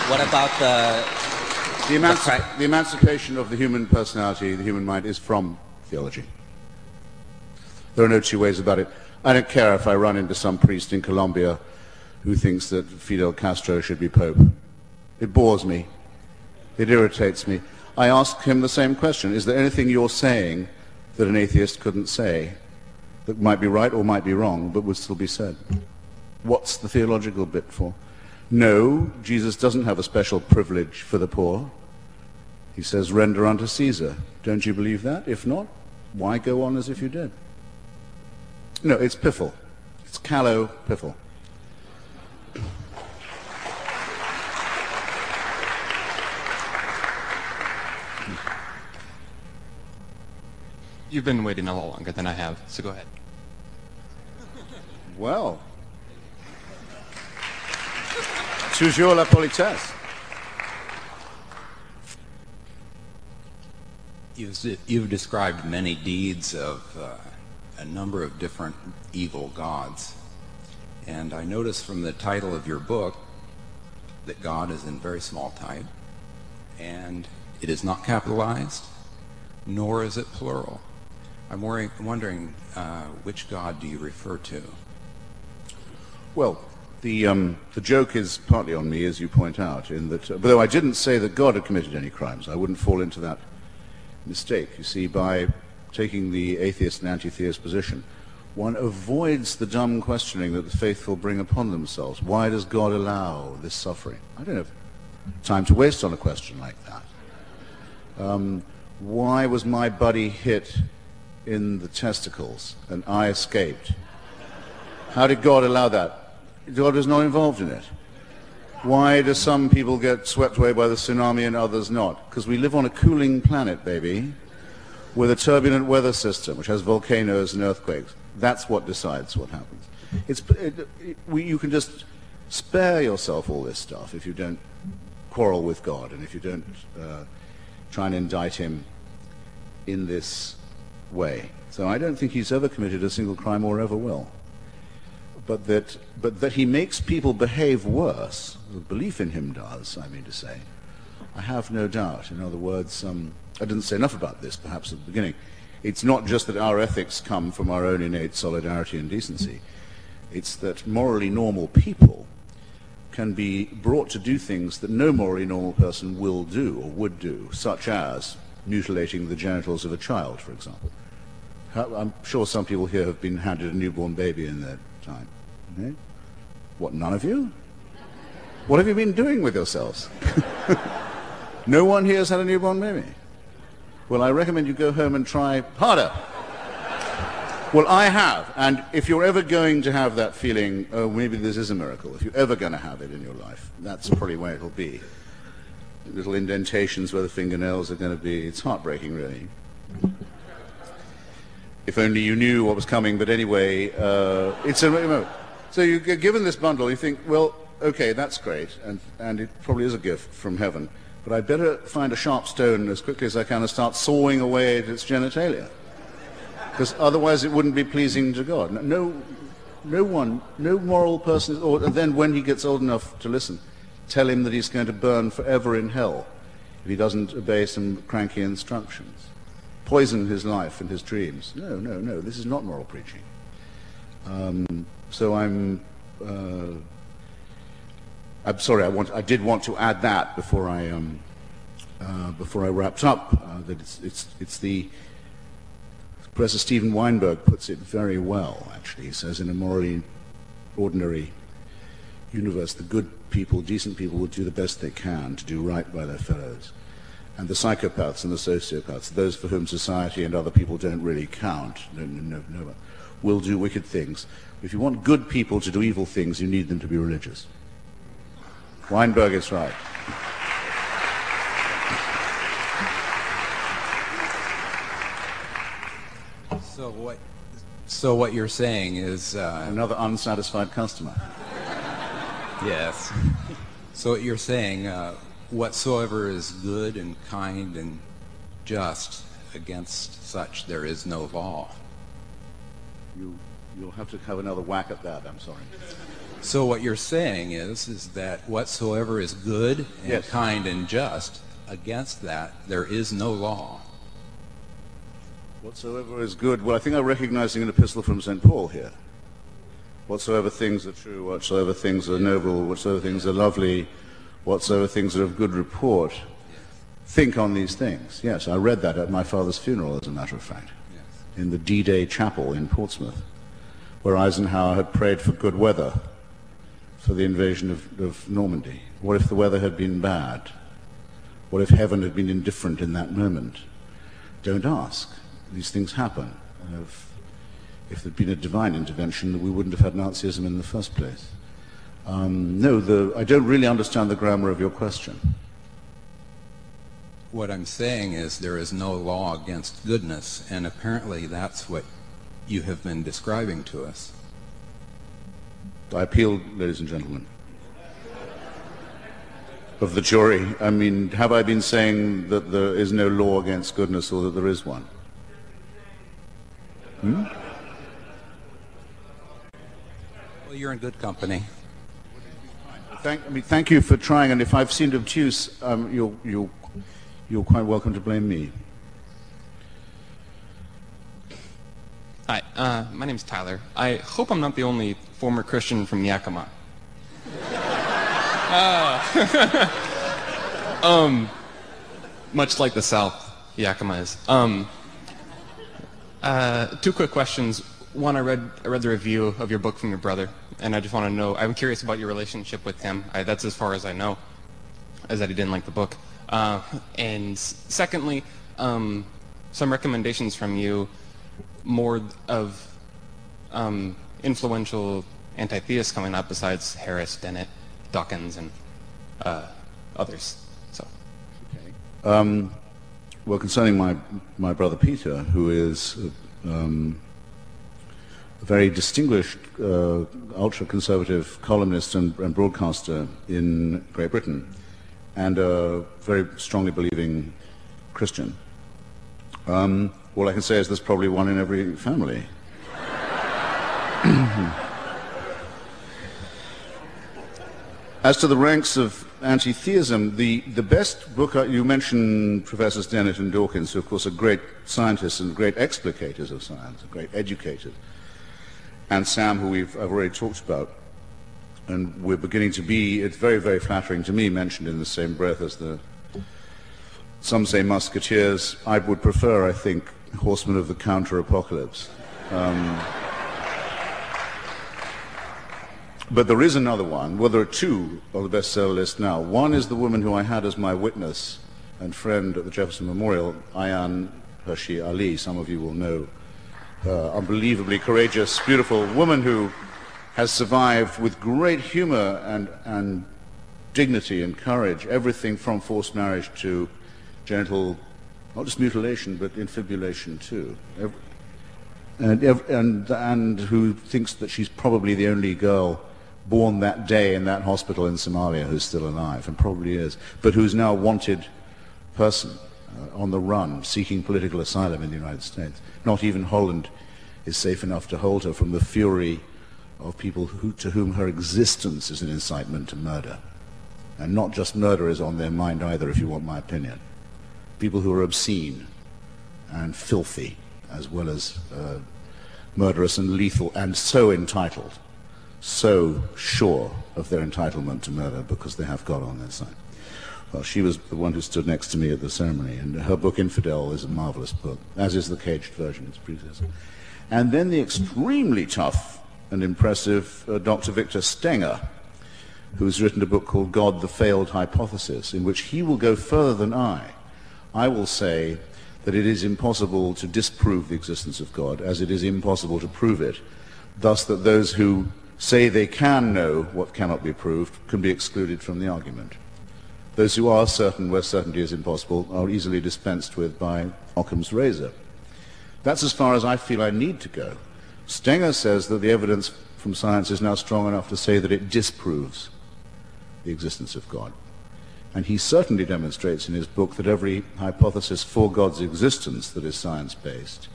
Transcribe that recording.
What about the emancipation of the human personality, the human mind, is from theology. There are no two ways about it. I don't care if I run into some priest in Colombia who thinks that Fidel Castro should be Pope. It bores me. It irritates me. I ask him the same question. Is there anything you're saying that an atheist couldn't say, that might be right or might be wrong, but would still be said? What's the theological bit for? No, Jesus doesn't have a special privilege for the poor. He says, render unto Caesar. Don't you believe that? If not, why go on as if you did? No, it's piffle. It's callow piffle. You've been waiting a lot longer than I have, so go ahead. Well, toujours la politesse. You've described many deeds of a number of different evil gods. And I noticed from the title of your book that God is in very small type, and it is not capitalized, nor is it plural. I'm wondering which God do you refer to? Well, the joke is partly on me, as you point out, in that, though I didn't say that God had committed any crimes, I wouldn't fall into that mistake. You see, by taking the atheist and anti-theist position, one avoids the dumb questioning that the faithful bring upon themselves. Why does God allow this suffering? I don't have time to waste on a question like that. Why was my buddy hit in the testicles and I escaped? How did God allow that? God was not involved in it. Why do some people get swept away by the tsunami and others not? Because we live on a cooling planet, baby, with a turbulent weather system which has volcanoes and earthquakes. That's what decides what happens. You can just spare yourself all this stuff if you don't quarrel with God and if you don't try and indict him in this way. So I don't think he's ever committed a single crime or ever will. But that he makes people behave worse, the belief in him does, I mean to say, I have no doubt. In other words, I didn't say enough about this perhaps at the beginning. It's not just that our ethics come from our own innate solidarity and decency. It's that morally normal people can be brought to do things that no morally normal person will do or would do, such as mutilating the genitals of a child, for example. I'm sure some people here have been handed a newborn baby in their time. Okay? What, none of you? What have you been doing with yourselves? No one here has had a newborn baby. Well, I recommend you go home and try harder. Well, I have, and if you're ever going to have that feeling, oh, maybe this is a miracle, if you're ever going to have it in your life, that's probably where it'll be. Little indentations where the fingernails are going to be. It's heartbreaking, really. If only you knew what was coming, but anyway, it's a... So you get given this bundle, you think, well, okay, that's great, and it probably is a gift from heaven, but I'd better find a sharp stone as quickly as I can and start sawing away at its genitalia, because otherwise it wouldn't be pleasing to God. No moral person, and then when he gets old enough to listen, tell him that he's going to burn forever in hell if he doesn't obey some cranky instructions. Poison his life and his dreams. No, this is not moral preaching. So I'm sorry. I did want to add that before I wrapped up. That it's the Professor Stephen Weinberg puts it very well. Actually, he says in a morally ordinary universe, the good people, decent people, will do the best they can to do right by their fellows. And the psychopaths and the sociopaths, those for whom society and other people don't really count, will do wicked things. If you want good people to do evil things, you need them to be religious. Weinberg is right. So what you're saying is... Another unsatisfied customer. Yes. So what you're saying... whatsoever is good and kind and just, against such there is no law. You'll have to have another whack at that, I'm sorry. So what you're saying is that whatsoever is good and Yes. kind and just, against that there is no law. Whatsoever is good. Well, I think I'm recognizing an epistle from St. Paul here. Whatsoever things are true, whatsoever things are noble, whatsoever things are lovely, whatsoever things are of good report, think on these things. Yes, I read that at my father's funeral, as a matter of fact, in the D-Day chapel in Portsmouth, where Eisenhower had prayed for good weather for the invasion of Normandy. What if the weather had been bad? What if heaven had been indifferent in that moment? Don't ask. These things happen. If there'd been a divine intervention, we wouldn't have had Nazism in the first place. No, I don't really understand the grammar of your question. What I'm saying is there is no law against goodness, and apparently that's what you have been describing to us. I appeal, ladies and gentlemen, of the jury. I mean, have I been saying that there is no law against goodness or that there is one? Well, you're in good company. Thank you for trying, and if I've seemed obtuse, you're quite welcome to blame me. Hi, my name's Tyler. I hope I'm not the only former Christian from Yakima. Much like the South, Yakima is. Two quick questions. One, I read the review of your book from your brother, and I just want to know, I'm curious about your relationship with him. That's as far as I know, is that he didn't like the book. And secondly, some recommendations from you, more of influential anti-theists coming up besides Harris, Dennett, Dawkins, and others. So. Okay. Well, concerning my brother Peter, who is a very distinguished ultra-conservative columnist and broadcaster in Great Britain, and a very strongly believing Christian. All I can say is there's probably one in every family. As to the ranks of anti-theism, the best book, you mentioned Professors Dennett and Dawkins, who of course are great scientists and great explicators of science, great educators, and Sam, who I've already talked about. And we're beginning to be, it's very, very flattering to me, mentioned in the same breath as some say musketeers. I would prefer, I think, horsemen of the counter-apocalypse. But there is another one. Well, there are two on the bestseller list now. One is the woman who I had as my witness and friend at the Jefferson Memorial, Ayan Hershey Ali. Some of you will know her. Unbelievably courageous, beautiful woman who has survived with great humor and dignity and courage everything from forced marriage to genital, not just mutilation, but infibulation too. And who thinks that she's probably the only girl born that day in that hospital in Somalia who's still alive, and probably is, but who's now a wanted person on the run, seeking political asylum in the United States. Not even Holland is safe enough to hold her from the fury of people to whom her existence is an incitement to murder. And not just murder is on their mind either, if you want my opinion. People who are obscene and filthy, as well as murderous and lethal, and so entitled, so sure of their entitlement to murder because they have God on their side. Well, she was the one who stood next to me at the ceremony, and her book Infidel is a marvelous book, as is the caged version, its predecessor. And then the extremely tough and impressive Dr. Victor Stenger, who's written a book called God, the Failed Hypothesis, in which he will go further than I. I will say that it is impossible to disprove the existence of God, as it is impossible to prove it, thus that those who say they can know what cannot be proved can be excluded from the argument. Those who are certain where certainty is impossible are easily dispensed with by Occam's razor. That's as far as I feel I need to go. Stenger says that the evidence from science is now strong enough to say that it disproves the existence of God. And he certainly demonstrates in his book that every hypothesis for God's existence that is science-based